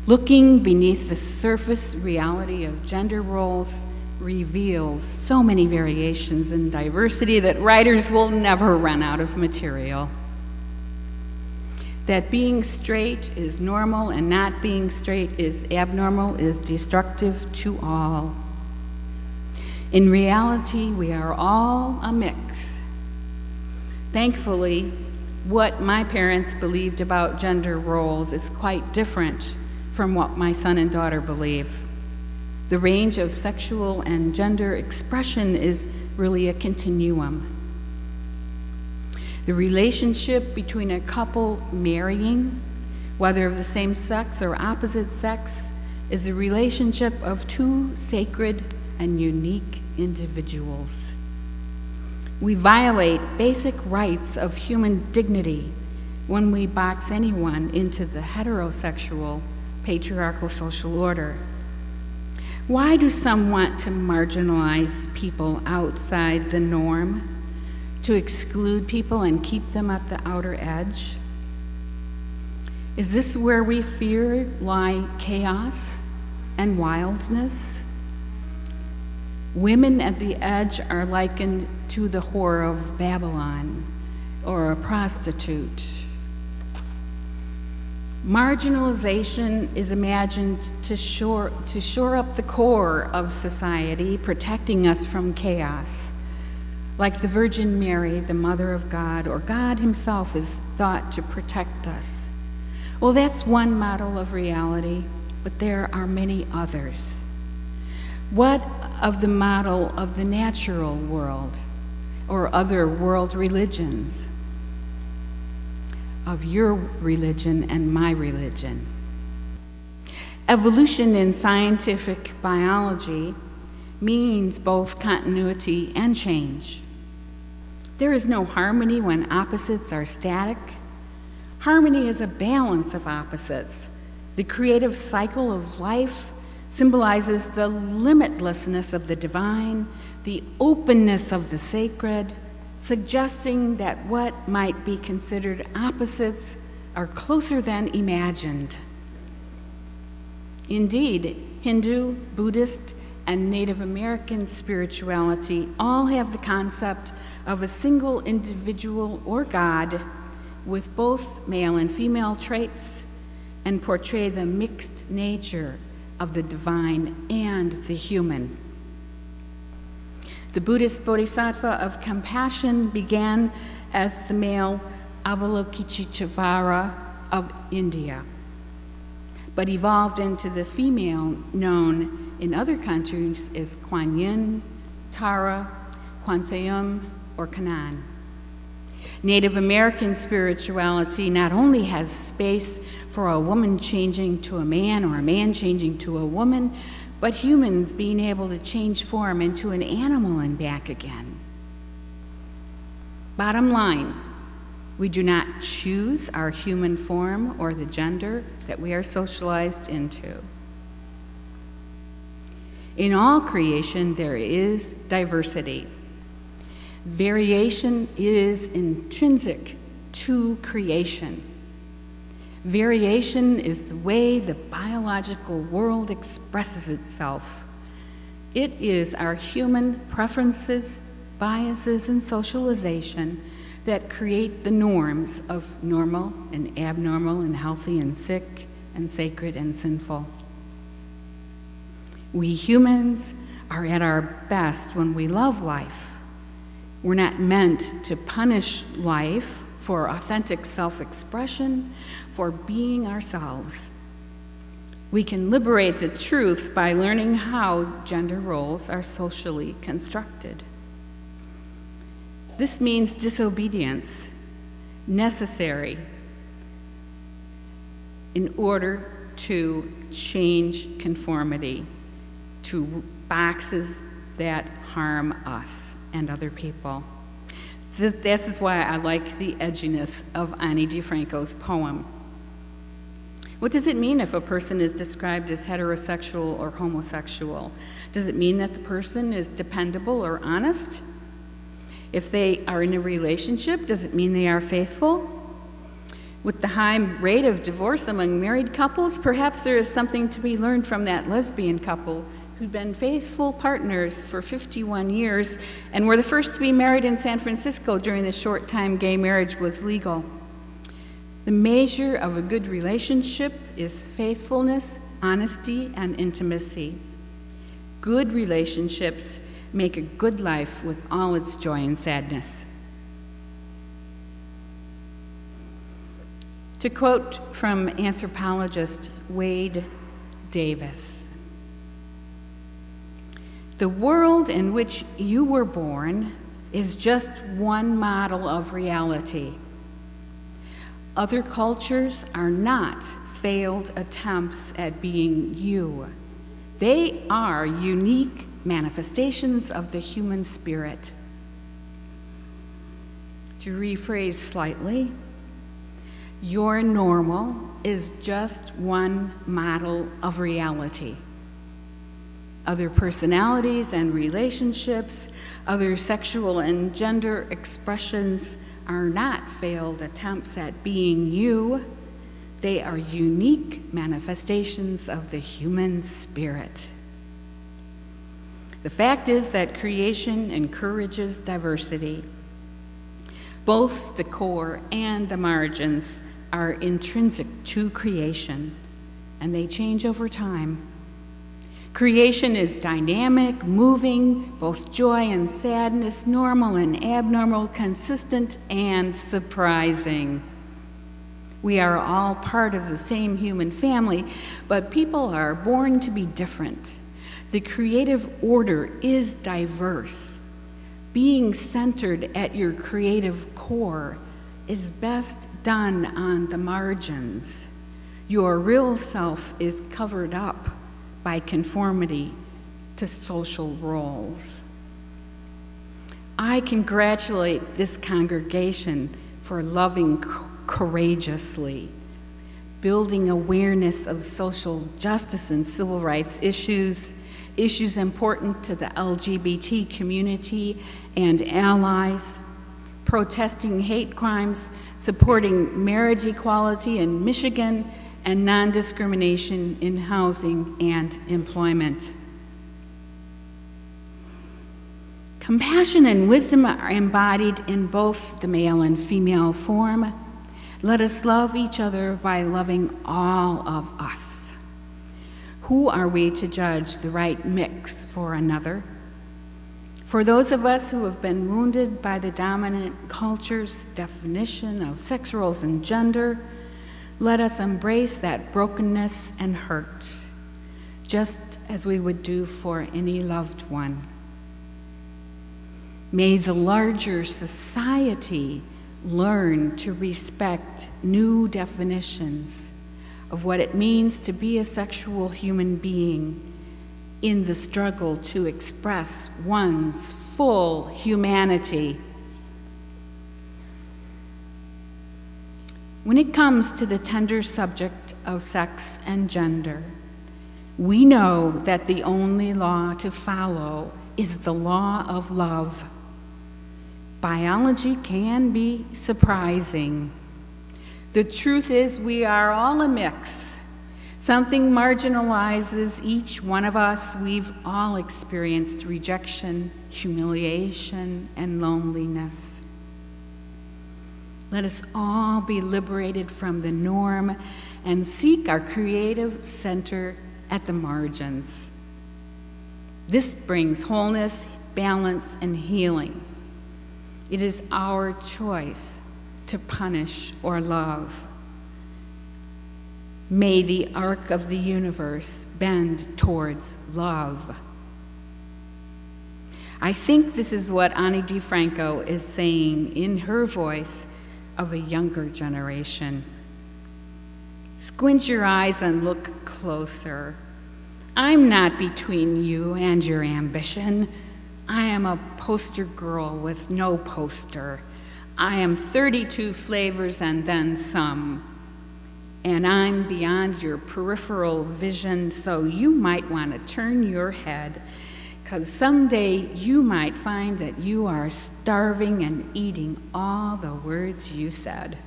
Looking beneath the surface reality of gender roles reveals so many variations and diversity that writers will never run out of material. That being straight is normal and not being straight is abnormal is destructive to all. In reality, we are all a mix. Thankfully, what my parents believed about gender roles is quite different from what my son and daughter believe. The range of sexual and gender expression is really a continuum. The relationship between a couple marrying, whether of the same sex or opposite sex, is a relationship of two sacred and unique individuals. We violate basic rights of human dignity when we box anyone into the heterosexual patriarchal social order. Why do some want to marginalize people outside the norm, to exclude people and keep them at the outer edge? Is this where we fear lie chaos and wildness? Women at the edge are likened to the whore of Babylon or a prostitute. Marginalization is imagined to shore up the core of society, protecting us from chaos. Like the Virgin Mary, the Mother of God, or God himself is thought to protect us. Well, that's one model of reality, but there are many others. What of the model of the natural world or other world religions? Of your religion and my religion. Evolution in scientific biology means both continuity and change. There is no harmony when opposites are static. Harmony is a balance of opposites. The creative cycle of life symbolizes the limitlessness of the divine, the openness of the sacred, suggesting that what might be considered opposites are closer than imagined. Indeed, Hindu, Buddhist, and Native American spirituality all have the concept of a single individual or God with both male and female traits and portray the mixed nature of the divine and the human. The Buddhist bodhisattva of compassion began as the male Avalokiteshvara of India, but evolved into the female known in other countries as Kuan Yin, Tara, Kwanseum, or Kanaan. Native American spirituality not only has space for a woman changing to a man or a man changing to a woman, but humans being able to change form into an animal and back again. Bottom line, we do not choose our human form or the gender that we are socialized into. In all creation, there is diversity. Variation is intrinsic to creation. Variation is the way the biological world expresses itself. It is our human preferences, biases, and socialization that create the norms of normal and abnormal and healthy and sick and sacred and sinful. We humans are at our best when we love life. We're not meant to punish life for authentic self-expression, for being ourselves. We can liberate the truth by learning how gender roles are socially constructed. This means disobedience, necessary in order to change conformity to boxes that harm us and other people. This is why I like the edginess of Ani DiFranco's poem. What does it mean if a person is described as heterosexual or homosexual? Does it mean that the person is dependable or honest? If they are in a relationship, does it mean they are faithful? With the high rate of divorce among married couples, perhaps there is something to be learned from that lesbian couple who'd been faithful partners for 51 years and were the first to be married in San Francisco during the short time gay marriage was legal. The measure of a good relationship is faithfulness, honesty, and intimacy. Good relationships make a good life with all its joy and sadness. To quote from anthropologist Wade Davis, "The world in which you were born is just one model of reality. Other cultures are not failed attempts at being you. They are unique manifestations of the human spirit." To rephrase slightly, your normal is just one model of reality. Other personalities and relationships, other sexual and gender expressions are not failed attempts at being you. They are unique manifestations of the human spirit. The fact is that creation encourages diversity. Both the core and the margins are intrinsic to creation, and they change over time. Creation is dynamic, moving, both joy and sadness, normal and abnormal, consistent and surprising. We are all part of the same human family, but people are born to be different. The creative order is diverse. Being centered at your creative core is best done on the margins. Your real self is covered up by conformity to social roles. I congratulate this congregation for loving courageously, building awareness of social justice and civil rights issues important to the LGBT community and allies, protesting hate crimes, supporting marriage equality in Michigan, and non-discrimination in housing and employment. Compassion and wisdom are embodied in both the male and female form. Let us love each other by loving all of us. Who are we to judge the right mix for another? For those of us who have been wounded by the dominant culture's definition of sex roles and gender, let us embrace that brokenness and hurt, just as we would do for any loved one. May the larger society learn to respect new definitions of what it means to be a sexual human being in the struggle to express one's full humanity. When it comes to the tender subject of sex and gender, we know that the only law to follow is the law of love. Biology can be surprising. The truth is, we are all a mix. Something marginalizes each one of us. We've all experienced rejection, humiliation, and loneliness. Let us all be liberated from the norm and seek our creative center at the margins. This brings wholeness, balance, and healing. It is our choice to punish or love. May the arc of the universe bend towards love. I think this is what Ani DiFranco is saying in her voice of a younger generation. Squint your eyes and look closer. I'm not between you and your ambition. I am a poster girl with no poster. I am 32 flavors and then some. And I'm beyond your peripheral vision, so you might want to turn your head, because someday you might find that you are starving and eating all the words you said.